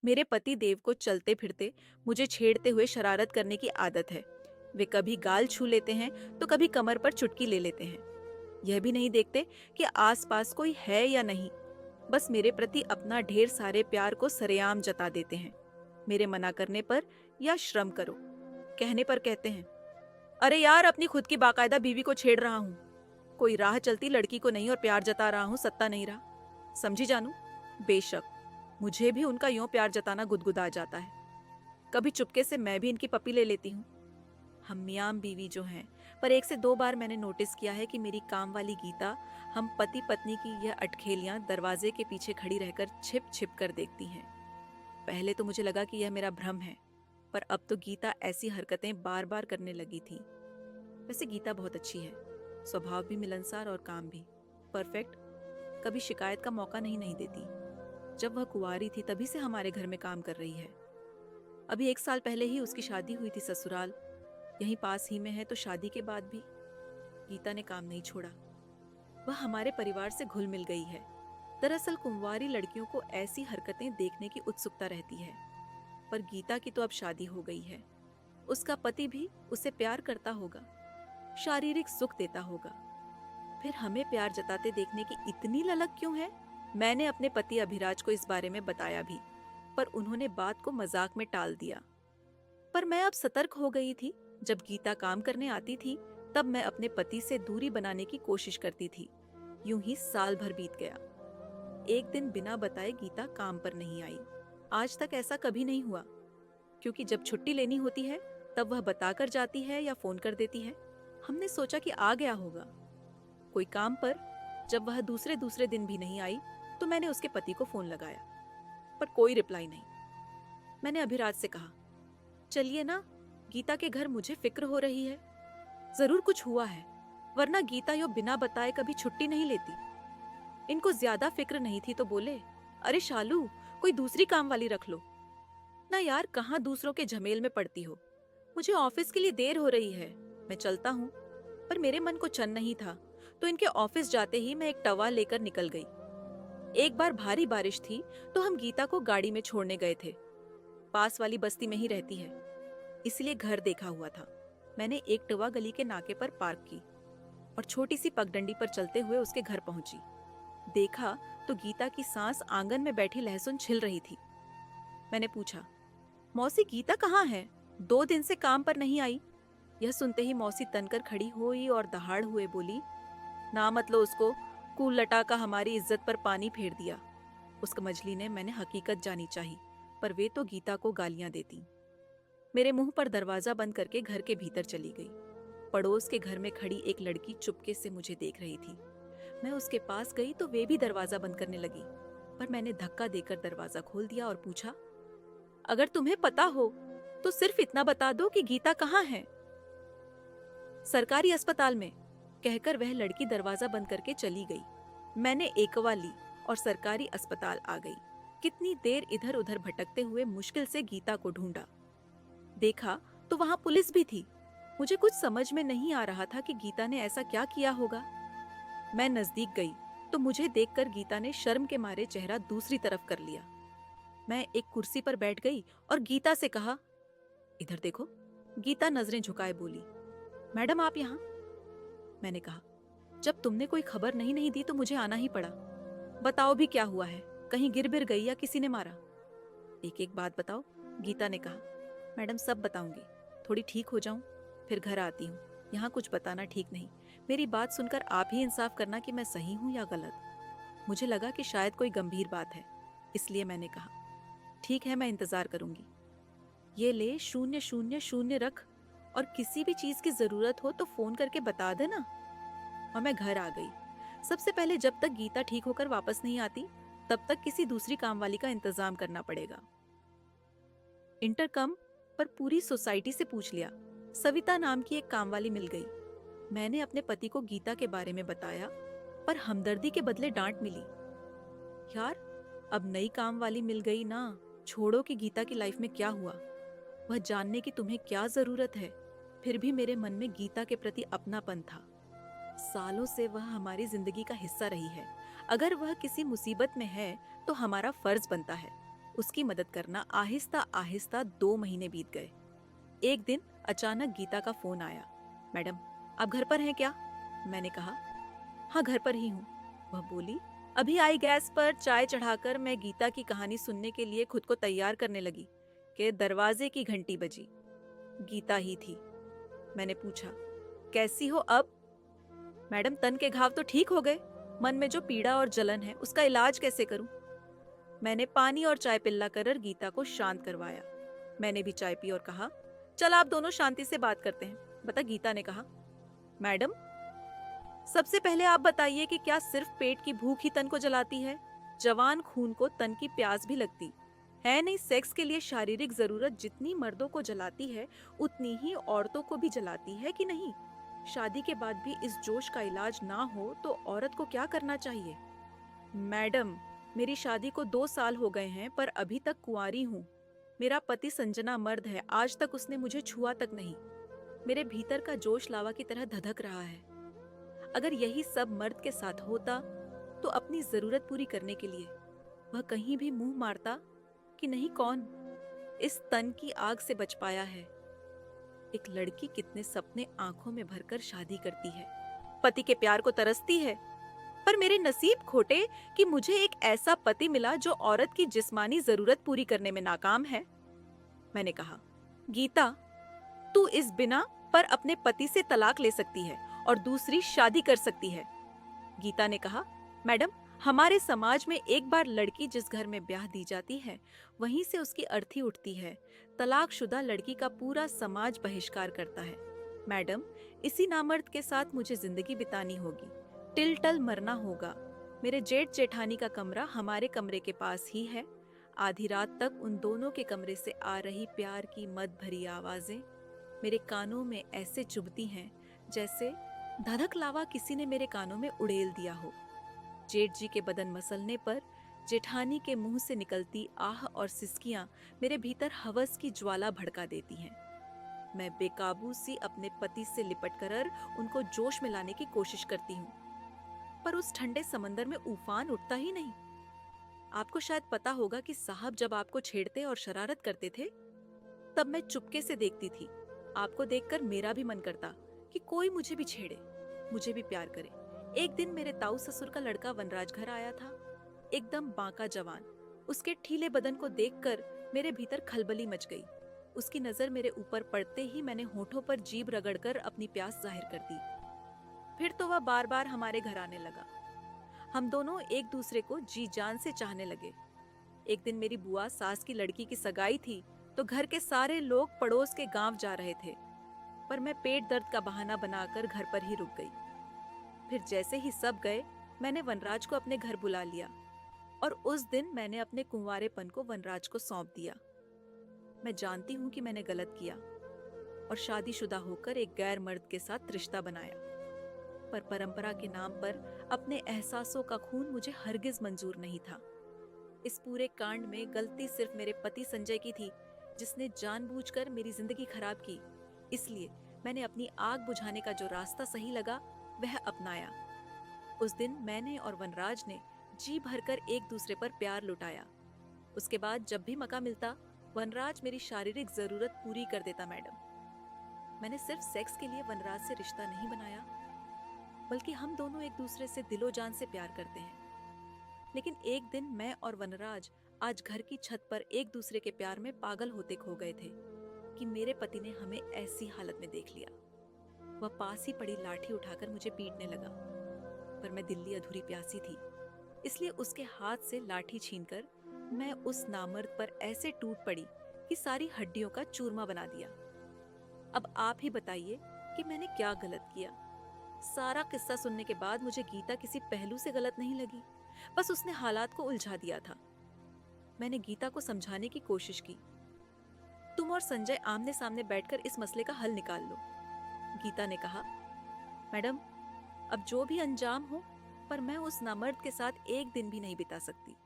मेरे पति देव को चलते फिरते मुझे छेड़ते हुए शरारत करने की आदत है। वे कभी गाल छू लेते हैं तो कभी कमर पर चुटकी ले लेते हैं। यह भी नहीं देखते कि आसपास कोई है या नहीं। बस मेरे प्रति अपना ढेर सारे प्यार को सरेआम जता देते हैं। मेरे मना करने पर या श्रम करो कहने पर कहते हैं, अरे यार, अपनी खुद की बाकायदा बीवी को छेड़ रहा हूँ। कोई राह चलती लड़की को नहीं और प्यार जता रहा हूँ, सत्ता नहीं रहा। समझी जानू? बेशक मुझे भी उनका यूं प्यार जताना गुदगुदा जाता है। कभी चुपके से मैं भी इनकी पपी ले लेती हूँ। हम मियाँ बीवी जो हैं, पर एक से दो बार मैंने नोटिस किया है कि मेरी काम वाली गीता हम पति पत्नी की यह अटखेलियां दरवाजे के पीछे खड़ी रहकर छिप छिप कर देखती हैं। पहले तो मुझे लगा कि यह मेरा भ्रम है, पर अब तो गीता ऐसी हरकतें बार बार करने लगी थी। वैसे गीता बहुत अच्छी है, स्वभाव भी मिलनसार और काम भी परफेक्ट। कभी शिकायत का मौका नहीं देती। जब वह कुंवारी थी तभी से हमारे घर में काम कर रही है। अभी 1 साल पहले ही उसकी शादी हुई थी। ससुराल यहीं पास ही में है, तो शादी के बाद भी गीता ने काम नहीं छोड़ा। वह हमारे परिवार से घुल मिल गई है। दरअसल कुंवारी लड़कियों को ऐसी हरकतें देखने की उत्सुकता रहती है, पर गीता की तो अब शादी हो गई है। उसका पति भी उसे प्यार करता होगा, शारीरिक सुख देता होगा। फिर हमें प्यार जताते देखने की इतनी ललक क्यों है? मैंने अपने पति अभिराज को इस बारे में बताया भी, पर उन्होंने बात को मजाक में टाल दिया। पर मैं अब सतर्क हो गई थी। जब गीता काम करने आती थी तब मैं अपने पति से दूरी बनाने की कोशिश करती थी। यूं ही साल भर बीत गया। एक दिन बिना बताए गीता काम पर नहीं आई। आज तक ऐसा कभी नहीं हुआ, क्योंकि जब छुट्टी लेनी होती है तब वह बताकर जाती है या फोन कर देती है। हमने सोचा कि आ गया होगा कोई काम पर। जब वह दूसरे दूसरे दिन भी नहीं आई तो मैंने उसके पति को फोन लगाया, पर कोई रिप्लाई नहीं। मैंने अभिराज से कहा, चलिए ना, गीता के घर मुझे फिक्र हो रही है। जरूर कुछ हुआ है, वरना गीता यो बिना बताए कभी छुट्टी नहीं लेती। इनको ज्यादा फिक्र नहीं थी तो बोले, अरे शालू, कोई दूसरी काम वाली रख लो ना। यार, कहाँ दूसरों के झमेल में पड़ती हो। मुझे ऑफिस के लिए देर हो रही है, मैं चलता हूँ। पर मेरे मन को चैन नहीं था, तो इनके ऑफिस जाते ही मैं एक टवा लेकर निकल गई। एक बार भारी बारिश थी तो हम गीता को गाड़ी में छोड़ने गए थे। पास वाली बस्ती में ही रहती है, इसलिए घर देखा हुआ था। मैंने एक टवा गली के नाके पर पार्क की और छोटी सी पगडंडी पर चलते हुए उसके घर पहुंची। देखा तो गीता की सास आंगन में बैठी लहसुन छिल रही थी। मैंने पूछा, मौसी गीता कहाँ है? 2 दिन से काम पर नहीं आई। यह सुनते ही मौसी तनकर खड़ी हुई और दहाड़ हुए बोली, ना मत लो उसको, कूल लटा का हमारी इज्जत पर पानी फेर दिया। उस कमजली ने मैंने हकीकत जानी चाहिए, पर वे तो गीता को गालियां देती। मेरे मुंह पर दरवाजा बंद करके घर के भीतर चली गई। पड़ोस के घर में खड़ी एक लड़की चुपके से मुझे देख रही थी। मैं उसके पास गई तो वे भी दरवाजा बंद करने लगी, पर मैंने धक्का देकर दरवाजा खोल दिया और पूछा, अगर तुम्हें पता हो तो सिर्फ इतना बता दो कि गीता कहाँ है। सरकारी अस्पताल में, कहकर वह लड़की दरवाजा बंद करके चली गई। मैंने एकवा ली और सरकारी अस्पताल आ गई। कितनी देर इधर उधर भटकते हुए मुश्किल से गीता को ढूंढा। देखा तो वहां पुलिस भी थी। मुझे कुछ समझ में नहीं आ रहा था कि गीता ने ऐसा क्या किया होगा। मैं नजदीक गई तो मुझे देखकर गीता ने शर्म के मारे चेहरा दूसरी तरफ कर लिया। मैं एक कुर्सी पर बैठ गई और गीता से कहा, इधर देखो। गीता नजरें झुकाए बोली, मैडम आप यहाँ? मैंने कहा, जब तुमने कोई खबर नहीं दी तो मुझे आना ही पड़ा। बताओ भी क्या हुआ है, कहीं गिर बिर गई या किसी ने मारा? एक एक बात बताओ, गीता ने कहा। मैडम सब बताऊंगी, थोड़ी ठीक हो जाऊं फिर घर आती हूँ। यहाँ कुछ बताना ठीक नहीं। मेरी बात सुनकर आप ही इंसाफ करना कि मैं सही हूँ या गलत। मुझे लगा कि शायद कोई गंभीर बात है, इसलिए मैंने कहा, ठीक है, मैं इंतजार करूंगी। ये ले 000 रख, और किसी भी चीज की जरूरत हो तो फोन करके बता देना। और मैं घर आ गई। सबसे पहले जब तक गीता ठीक होकर वापस नहीं आती तब तक किसी दूसरी काम वाली का इंतजाम करना पड़ेगा। इंटरकम पर पूरी सोसाइटी से पूछ लिया। सविता नाम की एक काम वाली मिल गई। मैंने अपने पति को गीता के बारे में बताया, पर हमदर्दी के बदले डांट मिली। यार, अब नई काम वाली मिल गई ना, छोड़ो कि गीता की लाइफ में क्या हुआ, वह जानने की तुम्हें क्या जरूरत है। फिर भी मेरे मन में गीता के प्रति अपनापन था। सालों से वह हमारी जिंदगी का हिस्सा रही है। अगर वह किसी मुसीबत में है तो हमारा फर्ज बनता है उसकी मदद करना आहिस्ता आहिस्ता 2 महीने बीत गए। एक दिन अचानक गीता का फोन आया। मैडम, आप घर पर हैं क्या? मैंने कहा, हाँ घर पर ही हूँ। वह बोली, अभी आई गैस पर चाय चढ़ाकर मैं गीता की कहानी सुनने के लिए खुद को तैयार करने लगी कि दरवाजे की घंटी बजी। गीता ही थी। मैंने पूछा, कैसी हो अब? मैडम, तन के घाव तो ठीक हो गए, मन में जो पीड़ा और जलन है उसका इलाज कैसे करूं? मैंने पानी और चाय पिल्ला कर गीता को शांत करवाया। मैंने भी चाय पी और कहा, चल आप दोनों शांति से बात करते हैं। बता, गीता ने कहा। मैडम, सबसे पहले आप बताइए कि क्या सिर्फ पेट की भूख ही तन को जलाती है? जवान खून को तन की प्यास भी लगती है नहीं? सेक्स के लिए शारीरिक जरूरत जितनी मर्दों को जलाती है उतनी ही औरतों को भी जलाती है कि नहीं? शादी के बाद भी इस जोश का इलाज ना हो तो औरत को क्या करना चाहिए? मैडम, मेरी शादी को 2 साल हो गए हैं पर अभी तक कुंवारी हूँ। मेरा पति संजना मर्द है, आज तक उसने मुझे छुआ तक नहीं। मेरे भीतर का जोश लावा की तरह धधक रहा है। अगर यही सब मर्द के साथ होता तो अपनी जरूरत पूरी करने के लिए वह कहीं भी मुंह मारता कि नहीं? कौन इस तन की आग से बच पाया है? एक लड़की कितने सपने आंखों में भरकर शादी करती है, पति के प्यार को तरसती है, पर मेरे नसीब खोटे कि मुझे एक ऐसा पति मिला जो औरत की जिस्मानी जरूरत पूरी करने में नाकाम है। मैंने कहा, गीता, तू इस बिना पर अपने पति से तलाक ले सकती है और दूसरी शादी कर सकती है। गीता ने कहा, मैडम, हमारे समाज में एक बार लड़की जिस घर में ब्याह दी जाती है वहीं से उसकी अर्थी उठती है। तलाकशुदा लड़की का पूरा समाज बहिष्कार करता है। मैडम, इसी नामर्द के साथ मुझे जिंदगी बितानी होगी, टिल टल मरना होगा। मेरे जेठ जेठानी का कमरा हमारे कमरे के पास ही है। आधी रात तक उन दोनों के कमरे से आ रही प्यार की मद भरी आवाजें मेरे कानों में ऐसे चुभती हैं जैसे धधक लावा किसी ने मेरे कानों में उड़ेल दिया हो। जेठ जी के बदन मसलने पर जेठानी के मुंह से निकलती आह और सिसकियां मेरे भीतर हवस की ज्वाला भड़का देती हैं। मैं बेकाबू सी अपने पति से लिपट कर उनको जोश में लाने की कोशिश करती हूँ, पर उस ठंडे समंदर में उफान उठता ही नहीं। आपको शायद पता होगा कि साहब जब आपको छेड़ते और शरारत करते थे तब मैं चुपके से देखती थी। आपको देखकर मेरा भी मन करता कि कोई मुझे भी छेड़े, मुझे भी प्यार करे। एक दिन मेरे ताऊ ससुर का लड़का वनराज घर आया था, एकदम बांका जवान। उसके ठीले बदन को देखकर मेरे भीतर खलबली मच गई। उसकी नजर मेरे ऊपर पड़ते ही मैंने होठों पर जीभ रगड़कर अपनी प्यास जाहिर कर दी। फिर तो वह बार बार हमारे घर आने लगा। हम दोनों एक दूसरे को जी जान से चाहने लगे। एक दिन मेरी बुआ सास की लड़की की सगाई थी तो घर के सारे लोग पड़ोस के गांव जा रहे थे, पर मैं पेट दर्द का बहाना बनाकर घर पर ही रुक गई। फिर जैसे ही सब गए मैंने वनराज को अपने घर बुला लिया और उस दिन मैंने अपने कुंवारेपन को वनराज को सौंप दिया। मैं जानती हूँ कि मैंने गलत किया और शादीशुदा होकर एक गैर मर्द के साथ रिश्ता बनाया, पर परंपरा के नाम पर अपने एहसासों का खून मुझे हरगिज मंजूर नहीं था। इस पूरे कांड में गलती सिर्फ मेरे पति संजय की थी, जिसने जानबूझकर मेरी जिंदगी खराब की। इसलिए मैंने अपनी आग बुझाने का जो रास्ता सही लगा वह अपनाया। उस दिन मैंने और वनराज ने जी भरकर एक दूसरे पर प्यार लुटाया। उसके बाद जब भी मौका मिलता वनराज मेरी शारीरिक जरूरत पूरी कर देता। मैडम, मैंने सिर्फ सेक्स के लिए वनराज से रिश्ता नहीं बनाया, बल्कि हम दोनों एक दूसरे से दिलो जान से प्यार करते हैं। लेकिन एक दिन मैं और वनराज आज घर की छत पर एक दूसरे के प्यार में पागल होते खो गए थे कि मेरे पति ने हमें ऐसी हालत में देख लिया। वह पास ही पड़ी लाठी उठाकर मुझे पीटने लगा, पर मैं दिल्ली अधूरी प्यासी थी, इसलिए उसके हाथ से लाठी छीनकर मैं उस नामर्द पर ऐसे टूट पड़ी कि सारी हड्डियों का चूरमा बना दिया। अब आप ही बताइए कि मैंने क्या गलत किया। सारा किस्सा सुनने के बाद मुझे गीता किसी पहलू से गलत नहीं लगी, बस उसने हालात को उलझा दिया था। मैंने गीता को समझाने की कोशिश की, तुम और संजय आमने सामने बैठकर इस मसले का हल निकाल लो। गीता ने कहा, मैडम, अब जो भी अंजाम हो, पर मैं उस नामर्द के साथ एक दिन भी नहीं बिता सकती।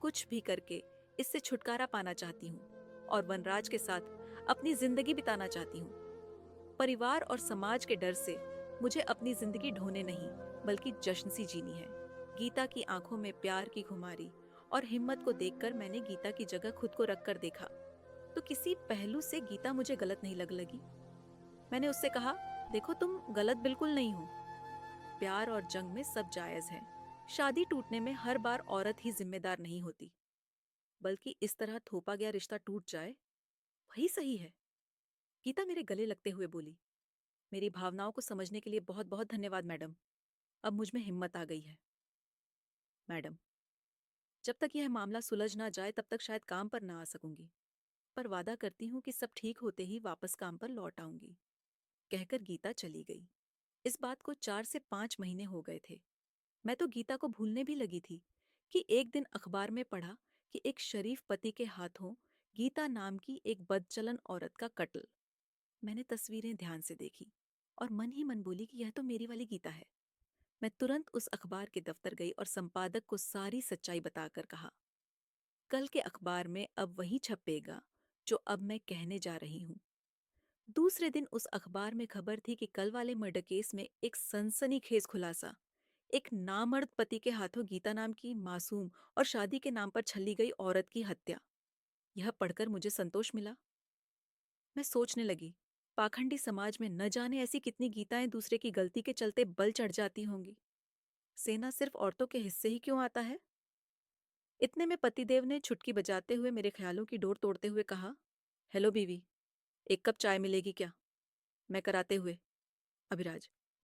कुछ भी करके इससे छुटकारा पाना चाहती हूँ और वनराज के साथ अपनी जिंदगी बिताना चाहती हूँ। परिवार और समाज के डर से मुझे अपनी जिंदगी ढोने नहीं बल्कि जश्न सी जीनी है। गीता की आंखों में प्यार की खुमारी और हिम्मत को देखकर मैंने गीता की जगह खुद को रख कर देखा, तो किसी पहलू से गीता मुझे गलत नहीं लग लगी। मैंने उससे कहा, देखो तुम गलत बिल्कुल नहीं हो। प्यार और जंग में सब जायज है। शादी टूटने में हर बार औरत ही जिम्मेदार नहीं होती, बल्कि इस तरह थोपा गया रिश्ता टूट जाए वही सही है। गीता मेरे गले लगते हुए बोली, मेरी भावनाओं को समझने के लिए बहुत बहुत धन्यवाद मैडम। अब मुझ में हिम्मत आ गई है। मैडम, जब तक यह मामला सुलझ ना जाए तब तक शायद काम पर ना आ सकूंगी, पर वादा करती हूँ कि सब ठीक होते ही वापस काम पर लौट आऊंगी। कहकर गीता चली गई। इस बात को 4 से 5 महीने हो गए थे। मैं तो गीता को भूलने भी लगी थी कि एक दिन अखबार में पढ़ा कि एक शरीफ पति के हाथों गीता नाम की एक बदचलन औरत का कत्ल। मैंने तस्वीरें ध्यान से देखी और मन ही मन बोली कि यह तो मेरी वाली गीता है। मैं तुरंत उस अखबार के दफ्तर गई और संपादक को सारी सच्चाई बताकर कहा, कल के अखबार में अब वही छपेगा जो अब मैं कहने जा रही हूँ। दूसरे दिन उस अखबार में खबर थी कि कल वाले मर्डर केस में एक सनसनीखेज खुलासा, एक नामर्द पति के हाथों गीता नाम की मासूम और शादी के नाम पर छली गई औरत की हत्या। यह पढ़कर मुझे संतोष मिला। मैं सोचने लगी, पाखंडी समाज में न जाने ऐसी कितनी गीताएं दूसरे की गलती के चलते बल चढ़ जाती होंगी। सेना सिर्फ औरतों के हिस्से ही क्यों आता है? इतने में पतिदेव ने छुटकी बजाते हुए मेरे ख्यालों की डोर तोड़ते हुए कहा, हेलो बीवी, एक कप चाय मिलेगी क्या? मैं कराते हुए, अभिराज,